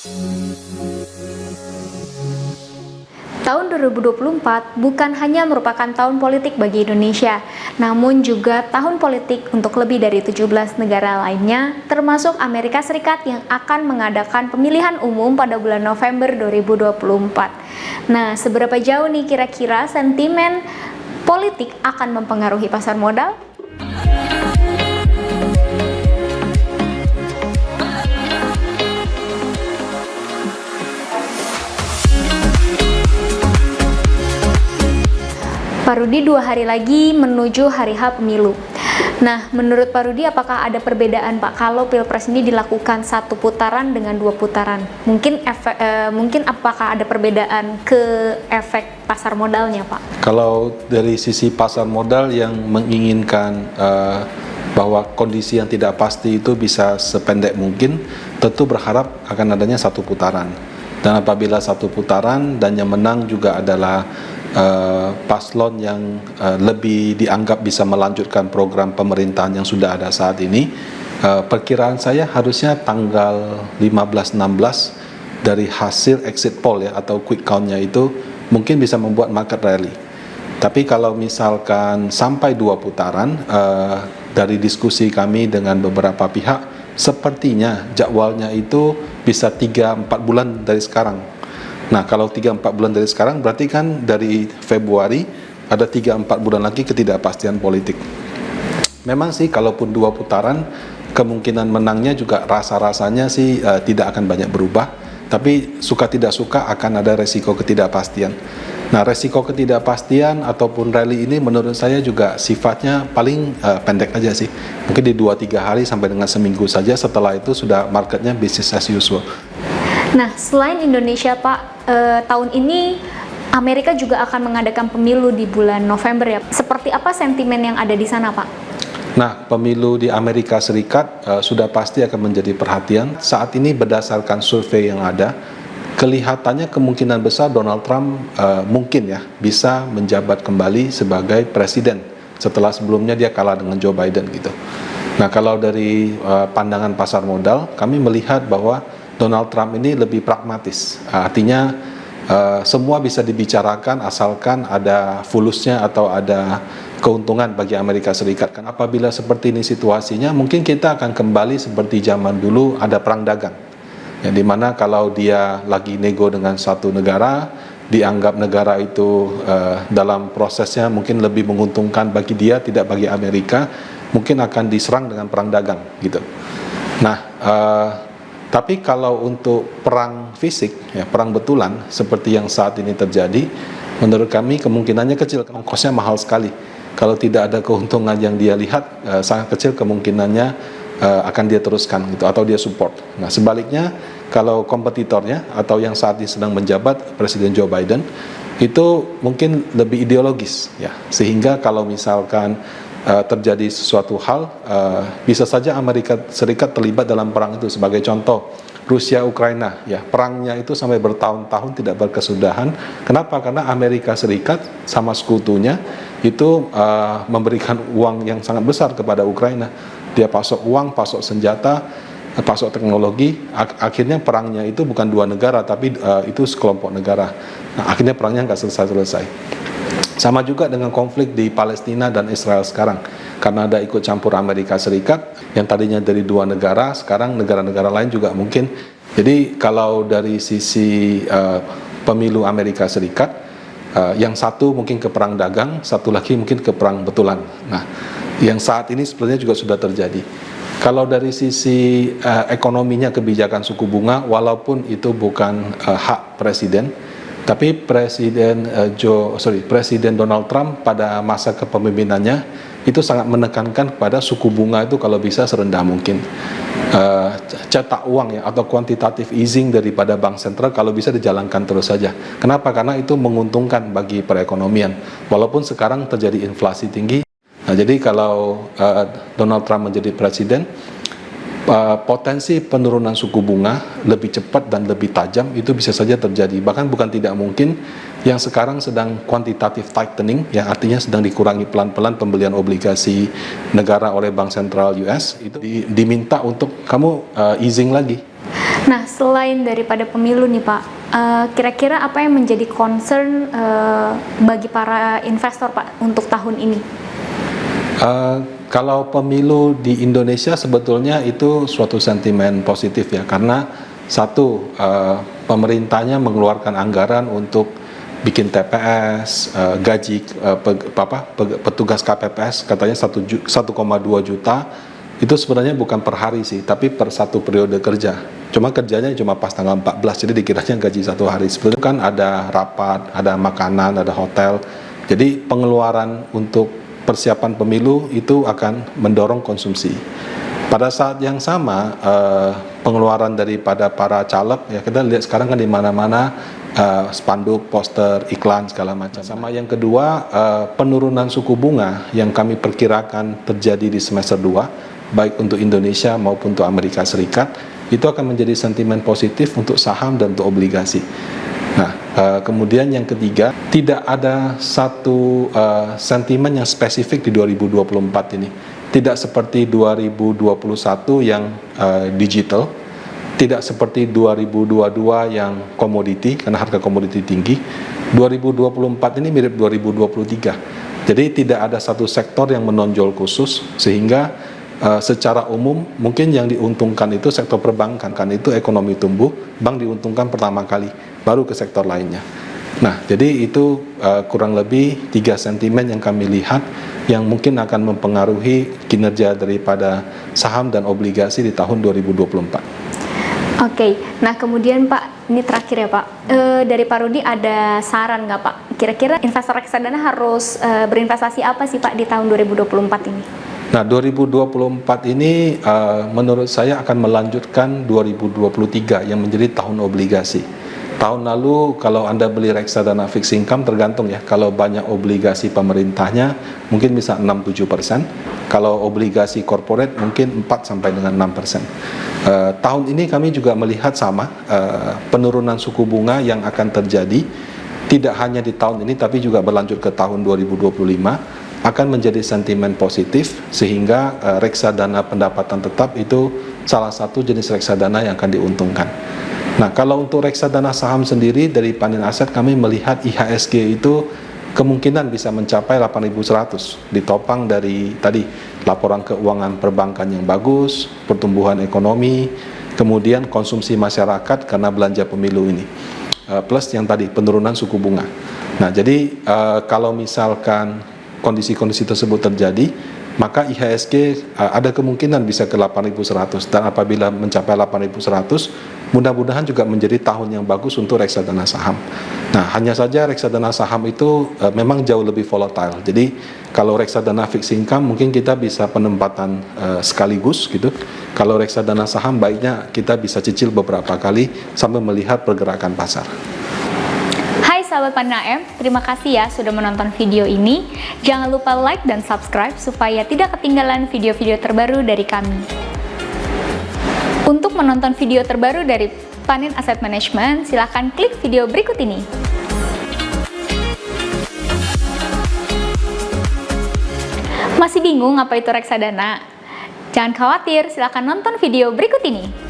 Tahun 2024 bukan hanya merupakan tahun politik bagi Indonesia, namun juga tahun politik untuk lebih dari 17 negara lainnya, termasuk Amerika Serikat yang akan mengadakan pemilihan umum pada bulan November 2024. Nah, seberapa jauh nih kira-kira sentimen politik akan mempengaruhi pasar modal? Pak Rudi, 2 hari lagi menuju hari H pemilu. Nah, menurut Pak Rudi, apakah ada perbedaan Pak kalau Pilpres ini dilakukan 1 putaran dengan 2 putaran? Mungkin apakah ada perbedaan ke efek pasar modalnya Pak? Kalau dari sisi pasar modal yang menginginkan bahwa kondisi yang tidak pasti itu bisa sependek mungkin, tentu berharap akan adanya 1 putaran. Dan apabila 1 putaran dan yang menang juga adalah paslon yang lebih dianggap bisa melanjutkan program pemerintahan yang sudah ada saat ini, perkiraan saya harusnya tanggal 15-16 dari hasil exit poll ya atau quick count-nya itu mungkin bisa membuat market rally. Tapi kalau misalkan sampai 2 putaran, dari diskusi kami dengan beberapa pihak, sepertinya jadwalnya itu bisa 3-4 bulan dari sekarang. Nah, kalau 3-4 bulan dari sekarang berarti kan dari Februari ada 3-4 bulan lagi ketidakpastian politik. Memang sih kalaupun 2 putaran, kemungkinan menangnya juga rasa-rasanya sih tidak akan banyak berubah, tapi suka tidak suka akan ada resiko ketidakpastian. Nah, resiko ketidakpastian ataupun rally ini menurut saya juga sifatnya paling pendek aja sih. Mungkin di 2-3 hari sampai dengan seminggu saja, setelah itu sudah marketnya business as usual. Nah, selain Indonesia Pak, tahun ini Amerika juga akan mengadakan pemilu di bulan November ya. Seperti apa sentimen yang ada di sana Pak? Nah, pemilu di Amerika Serikat sudah pasti akan menjadi perhatian. Saat ini berdasarkan survei yang ada, kelihatannya kemungkinan besar Donald Trump mungkin ya bisa menjabat kembali sebagai presiden setelah sebelumnya dia kalah dengan Joe Biden gitu. Nah, kalau dari pandangan pasar modal, kami melihat bahwa Donald Trump ini lebih pragmatis, artinya semua bisa dibicarakan asalkan ada fulusnya atau ada keuntungan bagi Amerika Serikat. Kan apabila seperti ini situasinya, mungkin kita akan kembali seperti zaman dulu ada perang dagang, ya, dimana kalau dia lagi nego dengan satu negara, dianggap negara itu dalam prosesnya mungkin lebih menguntungkan bagi dia, tidak bagi Amerika, mungkin akan diserang dengan perang dagang gitu. Nah, tapi kalau untuk perang fisik, ya, perang betulan seperti yang saat ini terjadi, menurut kami kemungkinannya kecil, ongkosnya mahal sekali. Kalau tidak ada keuntungan yang dia lihat, sangat kecil kemungkinannya akan dia teruskan gitu atau dia support. Nah, sebaliknya kalau kompetitornya atau yang saat ini sedang menjabat Presiden Joe Biden itu mungkin lebih ideologis ya, sehingga kalau misalkan terjadi sesuatu hal, bisa saja Amerika Serikat terlibat dalam perang itu. Sebagai contoh, Rusia Ukraina ya, perangnya itu sampai bertahun-tahun tidak berkesudahan. Kenapa? Karena Amerika Serikat sama sekutunya itu memberikan uang yang sangat besar kepada Ukraina. Dia pasok uang, pasok senjata, pasok teknologi. Akhirnya perangnya itu bukan 2 negara, tapi itu sekelompok negara. Nah, akhirnya perangnya nggak selesai-selesai. Sama juga dengan konflik di Palestina dan Israel sekarang, karena ada ikut campur Amerika Serikat yang tadinya dari 2 negara, sekarang negara-negara lain juga mungkin. Jadi kalau dari sisi pemilu Amerika Serikat, yang satu mungkin ke perang dagang, satu lagi mungkin ke perang betulan. Nah, yang saat ini sebenarnya juga sudah terjadi. Kalau dari sisi ekonominya, kebijakan suku bunga, walaupun itu bukan hak presiden, tapi Presiden Donald Trump pada masa kepemimpinannya itu sangat menekankan kepada suku bunga itu kalau bisa serendah mungkin. Cetak uang ya atau quantitative easing daripada bank sentral kalau bisa dijalankan terus saja. Kenapa? Karena itu menguntungkan bagi perekonomian. Walaupun sekarang terjadi inflasi tinggi. Nah, jadi kalau Donald Trump menjadi presiden, potensi penurunan suku bunga lebih cepat dan lebih tajam itu bisa saja terjadi. Bahkan bukan tidak mungkin yang sekarang sedang quantitative tightening, yang artinya sedang dikurangi pelan-pelan pembelian obligasi negara oleh Bank Sentral US, itu diminta untuk kamu easing lagi. Nah, selain daripada pemilu nih Pak, kira-kira apa yang menjadi concern bagi para investor Pak untuk tahun ini? Kalau pemilu di Indonesia sebetulnya itu suatu sentimen positif ya, karena satu, pemerintahnya mengeluarkan anggaran untuk bikin TPS, gaji petugas KPPS katanya 1,2 juta, itu sebenarnya bukan per hari sih, tapi per satu periode kerja. Cuma kerjanya cuma pas tanggal 14, jadi dikiranya gaji satu hari. Sebetulnya kan ada rapat, ada makanan, ada hotel. Jadi pengeluaran untuk persiapan pemilu itu akan mendorong konsumsi. Pada saat yang sama, pengeluaran daripada para caleg, ya kita lihat sekarang kan di mana-mana spanduk, poster, iklan segala macam. Sama yang kedua, penurunan suku bunga yang kami perkirakan terjadi di semester 2, baik untuk Indonesia maupun untuk Amerika Serikat, itu akan menjadi sentimen positif untuk saham dan untuk obligasi. Nah, kemudian yang ketiga, tidak ada satu sentimen yang spesifik di 2024 ini. Tidak seperti 2021 yang digital, tidak seperti 2022 yang komoditi, karena harga komoditi tinggi. 2024 ini mirip 2023. Jadi tidak ada satu sektor yang menonjol khusus, sehingga secara umum mungkin yang diuntungkan itu sektor perbankan, kan itu ekonomi tumbuh, bank diuntungkan pertama kali, baru ke sektor lainnya. Nah, jadi itu kurang lebih 3 sentimen yang kami lihat yang mungkin akan mempengaruhi kinerja daripada saham dan obligasi di tahun 2024. Oke, nah kemudian Pak, ini terakhir ya Pak, dari Pak Rudi ada saran nggak Pak? Kira-kira investor reksadana harus berinvestasi apa sih Pak di tahun 2024 ini? Nah, 2024 ini menurut saya akan melanjutkan 2023 yang menjadi tahun obligasi. Tahun lalu kalau Anda beli reksadana fixed income tergantung ya, kalau banyak obligasi pemerintahnya mungkin bisa 6-7%, kalau obligasi corporate mungkin 4 sampai dengan 6%. Tahun ini kami juga melihat sama, penurunan suku bunga yang akan terjadi tidak hanya di tahun ini tapi juga berlanjut ke tahun 2025 akan menjadi sentimen positif, sehingga reksadana pendapatan tetap itu salah satu jenis reksadana yang akan diuntungkan. Nah, kalau untuk reksadana saham sendiri dari Panin Aset kami melihat IHSG itu kemungkinan bisa mencapai 8.100, ditopang dari tadi laporan keuangan perbankan yang bagus, pertumbuhan ekonomi, kemudian konsumsi masyarakat karena belanja pemilu ini, plus yang tadi penurunan suku bunga. Nah, jadi kalau misalkan kondisi-kondisi tersebut terjadi, maka IHSG ada kemungkinan bisa ke 8.100, dan apabila mencapai 8.100, mudah-mudahan juga menjadi tahun yang bagus untuk reksadana saham. Nah, hanya saja reksadana saham itu memang jauh lebih volatile. Jadi kalau reksadana fixed income mungkin kita bisa penempatan sekaligus gitu. Kalau reksadana saham baiknya kita bisa cicil beberapa kali sambil melihat pergerakan pasar. Hai sahabat Panin AM, terima kasih ya sudah menonton video ini. Jangan lupa like dan subscribe supaya tidak ketinggalan video-video terbaru dari kami. Untuk menonton video terbaru dari Panin Asset Management, silahkan klik video berikut ini. Masih bingung apa itu reksadana? Jangan khawatir, silahkan nonton video berikut ini.